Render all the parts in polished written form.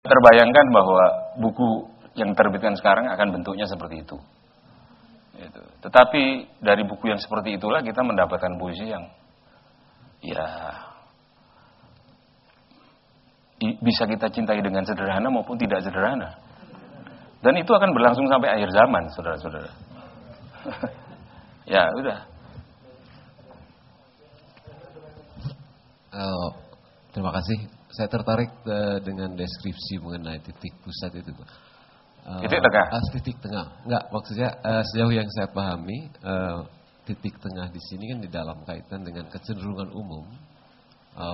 Terbayangkan bahwa buku yang terbitkan sekarang akan bentuknya seperti itu. Tetapi dari buku yang seperti itulah kita mendapatkan puisi yang bisa kita cintai dengan sederhana maupun tidak sederhana. Dan itu akan berlangsung sampai akhir zaman, saudara-saudara. Ya, udah. Terima kasih. Saya tertarik dengan deskripsi mengenai titik pusat itu, Pak. Titik tengah? Titik tengah. Enggak, maksudnya sejauh yang saya pahami, titik tengah di sini kan di dalam kaitan dengan kecenderungan umum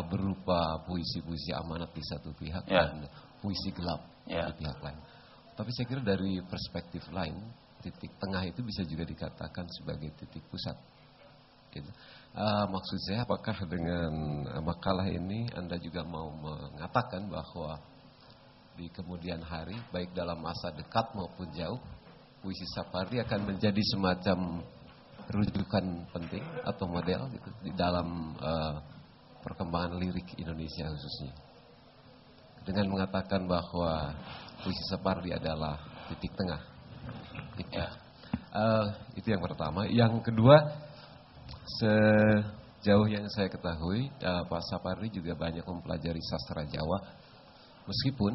berupa puisi-puisi amanat di satu pihak dan puisi gelap di pihak lain. Tapi saya kira dari perspektif lain, titik tengah itu bisa juga dikatakan sebagai titik pusat. Gitu. Maksud saya, apakah dengan makalah ini Anda juga mau mengatakan bahwa di kemudian hari, baik dalam masa dekat maupun jauh, puisi Sapardi akan menjadi semacam rujukan penting atau model gitu, di dalam perkembangan lirik Indonesia khususnya, dengan mengatakan bahwa puisi Sapardi adalah titik tengah. Itu yang pertama. Yang kedua, sejauh yang saya ketahui, Pak Sapardi juga banyak mempelajari sastra Jawa, meskipun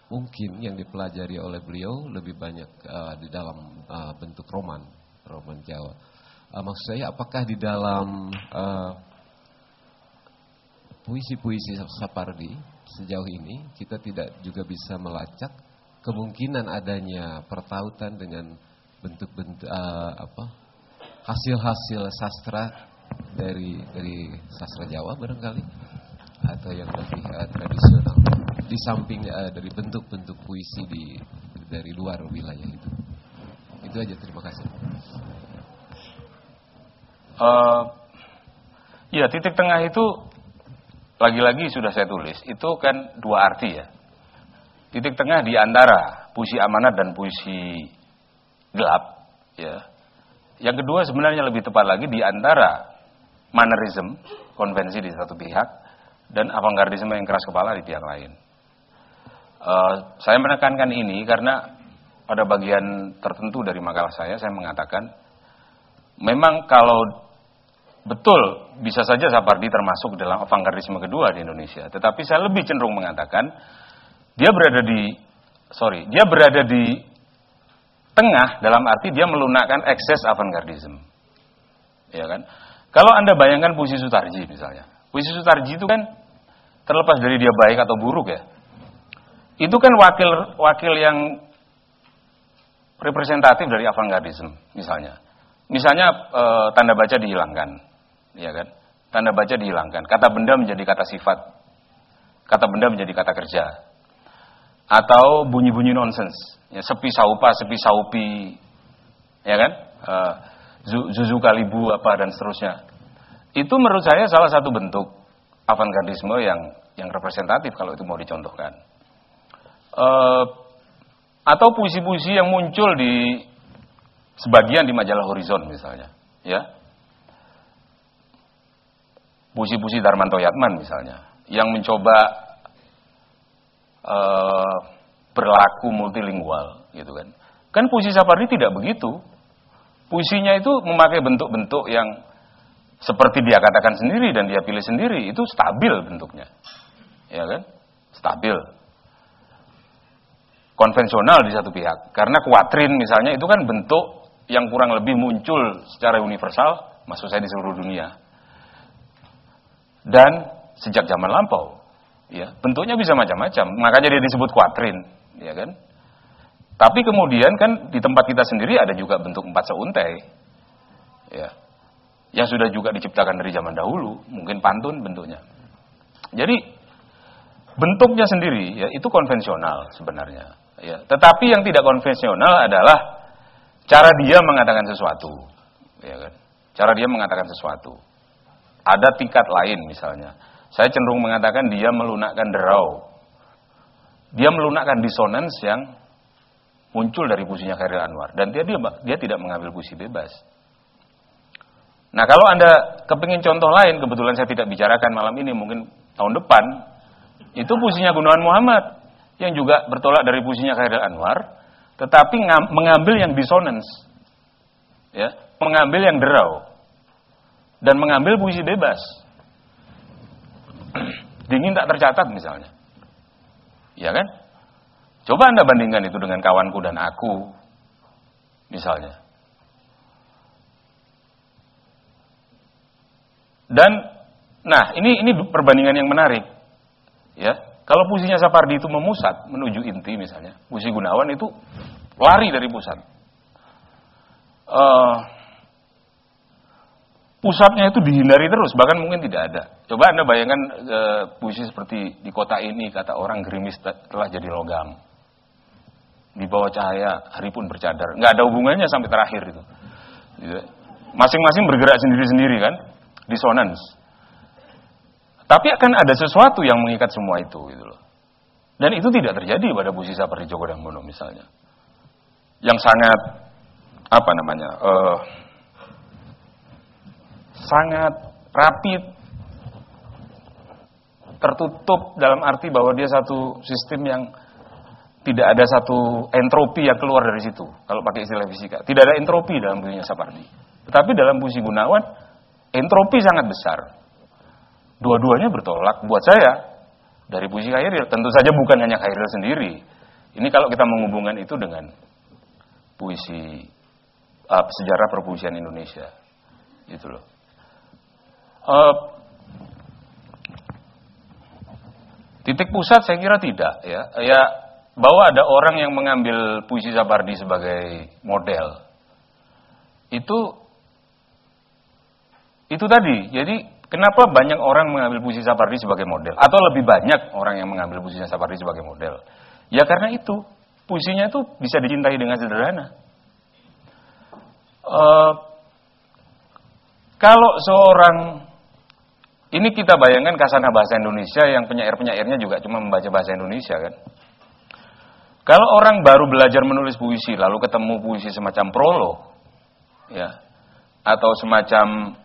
mungkin yang dipelajari oleh beliau lebih banyak di dalam bentuk roman Jawa. Maksud saya, apakah di dalam puisi-puisi Sapardi sejauh ini kita tidak juga bisa melacak kemungkinan adanya pertautan dengan bentuk-bentuk hasil-hasil sastra dari sastra Jawa barangkali, atau yang lebih tradisional, di samping dari bentuk-bentuk puisi dari luar wilayah itu. Itu aja, terima kasih. Ya, titik tengah itu lagi-lagi sudah saya tulis, itu kan dua arti ya. Titik tengah di antara puisi amanat dan puisi gelap, ya. Yang kedua sebenarnya lebih tepat lagi di antara mannerism, konvensi di satu pihak, dan avantgardisme yang keras kepala di pihak lain. Saya menekankan ini karena pada bagian tertentu dari makalah saya mengatakan, memang kalau betul bisa saja Sapardi termasuk dalam avantgardisme kedua di Indonesia, tetapi saya lebih cenderung mengatakan dia berada di tengah, dalam arti dia melunakkan ekses avantgardisme. Ya kan? Kalau Anda bayangkan puisi Sutarji misalnya. Puisi Sutarji itu kan terlepas dari dia baik atau buruk ya. Itu kan wakil yang representatif dari avantgardisme misalnya. Misalnya tanda baca dihilangkan, ya kan? Tanda baca dihilangkan, kata benda menjadi kata sifat. Kata benda menjadi kata kerja. Atau bunyi-bunyi nonsens, ya, sepi saupa, sepi saupi, ya kan, zuzu kalibu apa dan seterusnya. Itu menurut saya salah satu bentuk avantgardisme yang representatif kalau itu mau dicontohkan. Atau puisi-puisi yang muncul di sebagian di majalah Horizon misalnya, ya, puisi-puisi Darmanto Yatman misalnya, yang mencoba berlaku multilingual gitu kan. Kan puisi Sapardi tidak begitu. Puisinya itu memakai bentuk-bentuk yang seperti dia katakan sendiri dan dia pilih sendiri, itu stabil bentuknya. Ya kan? Stabil. Konvensional di satu pihak. Karena kuatrin misalnya itu kan bentuk yang kurang lebih muncul secara universal, maksud saya di seluruh dunia. Dan sejak zaman lampau. Ya, bentuknya bisa macam-macam, makanya dia disebut kuatrin, ya kan? Tapi kemudian kan di tempat kita sendiri ada juga bentuk empat seuntai, ya, yang sudah juga diciptakan dari zaman dahulu, mungkin pantun bentuknya. Jadi bentuknya sendiri, ya, itu konvensional sebenarnya, ya. Tetapi yang tidak konvensional adalah cara dia mengatakan sesuatu, ya kan? Cara dia mengatakan sesuatu. Ada tingkat lain misalnya. Saya cenderung mengatakan dia melunakkan derau. Dia melunakkan disonans yang muncul dari puisinya Chairil Anwar. Dan dia tidak mengambil puisi bebas. Nah, kalau Anda kepingin contoh lain, kebetulan saya tidak bicarakan malam ini, mungkin tahun depan, Itu puisinya Gunawan Muhammad yang juga bertolak dari puisinya Khairil Anwar, tetapi mengambil yang dissonance, ya, mengambil yang derau, dan mengambil puisi bebas. Dingin tak tercatat misalnya, ya kan? Coba Anda bandingkan itu dengan Kawanku dan Aku, misalnya. Dan, nah ini perbandingan yang menarik, ya. Kalau puisinya Sapardi itu memusat menuju inti misalnya, puisi Gunawan itu lari dari pusat. Pusatnya itu dihindari terus, bahkan mungkin tidak ada. Coba Anda bayangkan puisi seperti di kota ini kata orang gerimis telah jadi logam. Di bawah cahaya hari pun bercadar. Nggak ada hubungannya sampai terakhir itu. Masing-masing bergerak sendiri-sendiri kan, dissonance. Tapi akan ada sesuatu yang mengikat semua itu gitu loh. Dan itu tidak terjadi pada puisi Sapardi Djoko Damono misalnya. Yang sangat sangat rapi, tertutup dalam arti bahwa dia satu sistem yang tidak ada satu entropi yang keluar dari situ. Kalau pakai istilah fisika, tidak ada entropi dalam puisinya Sapardi. Tetapi dalam puisi Gunawan, entropi sangat besar. Dua-duanya bertolak buat saya dari puisi Khairil. Tentu saja bukan hanya Khairil sendiri. Ini kalau kita menghubungkan itu dengan puisi sejarah perpuisian Indonesia, gitu loh. Titik pusat saya kira tidak, ya. Ya, bahwa ada orang yang mengambil puisi Sapardi sebagai model. Itu tadi. Jadi kenapa banyak orang mengambil puisi Sapardi sebagai model? Atau lebih banyak orang yang mengambil puisinya Sapardi sebagai model? Ya karena itu, puisinya itu bisa dicintai dengan sederhana. Kalau seorang, ini kita bayangkan Kasana Bahasa Indonesia yang penyair-penyairnya juga cuma membaca bahasa Indonesia kan. Kalau orang baru belajar menulis puisi, lalu ketemu puisi semacam prolog, ya, atau semacam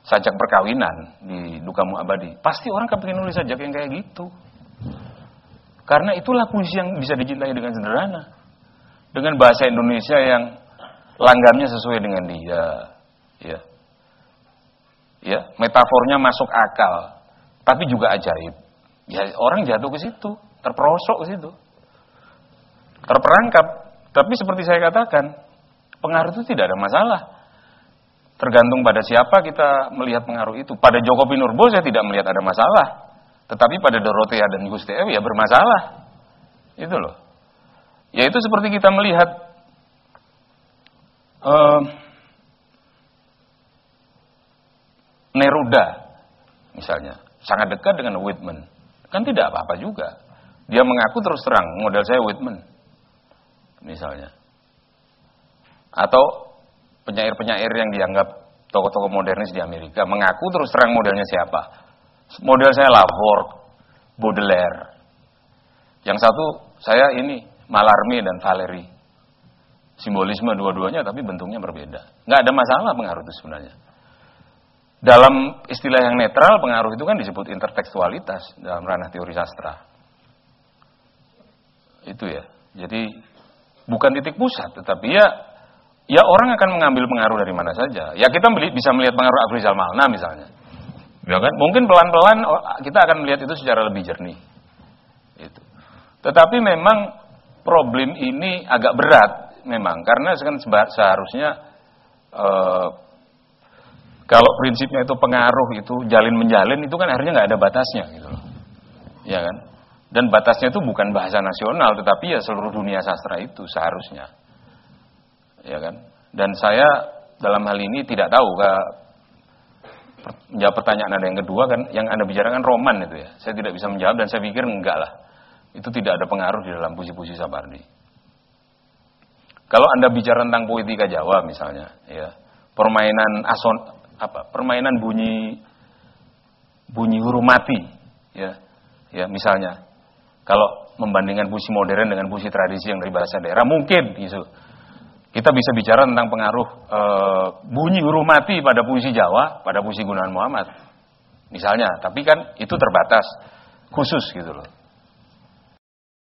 sajak perkawinan di Dukamu Abadi, pasti orang kepingin nulis sajak yang kayak gitu. Karena itulah puisi yang bisa dicintai dengan sederhana, dengan bahasa Indonesia yang langgamnya sesuai dengan dia, ya. Ya, metafornya masuk akal, tapi juga ajaib. Ya, orang jatuh ke situ, terperosok ke situ, terperangkap. Tapi seperti saya katakan, pengaruh itu tidak ada masalah. Tergantung pada siapa kita melihat pengaruh itu. Pada Djoko Pinurbo saya tidak melihat ada masalah, tetapi pada Dorothea dan Gusti Ewi ya bermasalah. Itu loh. Ya itu seperti kita melihat Neruda misalnya, sangat dekat dengan Whitman. Kan tidak apa-apa juga. Dia mengaku terus terang, model saya Whitman misalnya. Atau penyair-penyair yang dianggap tokoh-tokoh modernis di Amerika mengaku terus terang modelnya siapa. Model saya Laforgue, Baudelaire. Yang satu saya ini Mallarmé dan Valéry. Simbolisme dua-duanya tapi bentuknya berbeda. Nggak ada masalah pengaruh itu sebenarnya. Dalam istilah yang netral, pengaruh itu kan disebut intertekstualitas dalam ranah teori sastra. Itu ya. Jadi bukan titik pusat, tetapi ya orang akan mengambil pengaruh dari mana saja. Ya kita bisa melihat pengaruh Afrizal Malna misalnya. Ya kan? Mungkin pelan-pelan kita akan melihat itu secara lebih jernih. Itu. Tetapi memang problem ini agak berat memang karena kan seharusnya kalau prinsipnya itu pengaruh itu jalin menjalin itu kan akhirnya nggak ada batasnya gitu loh, ya kan? Dan batasnya itu bukan bahasa nasional tetapi ya seluruh dunia sastra itu seharusnya, ya kan? Dan saya dalam hal ini tidak tahu menjawab pertanyaan Anda yang kedua kan, yang Anda bicarakan roman itu ya, saya tidak bisa menjawab dan saya pikir enggak lah, itu tidak ada pengaruh di dalam puisi-puisi Sapardi. Kalau Anda bicara tentang poetika Jawa misalnya, ya permainan bunyi huruf mati, ya misalnya. Kalau membandingkan puisi modern dengan puisi tradisi yang dari bahasa daerah, mungkin gitu. Kita bisa bicara tentang pengaruh bunyi huruf mati pada puisi Jawa, pada puisi Gunawan Muhammad, misalnya. Tapi kan itu terbatas. khusus gitu loh.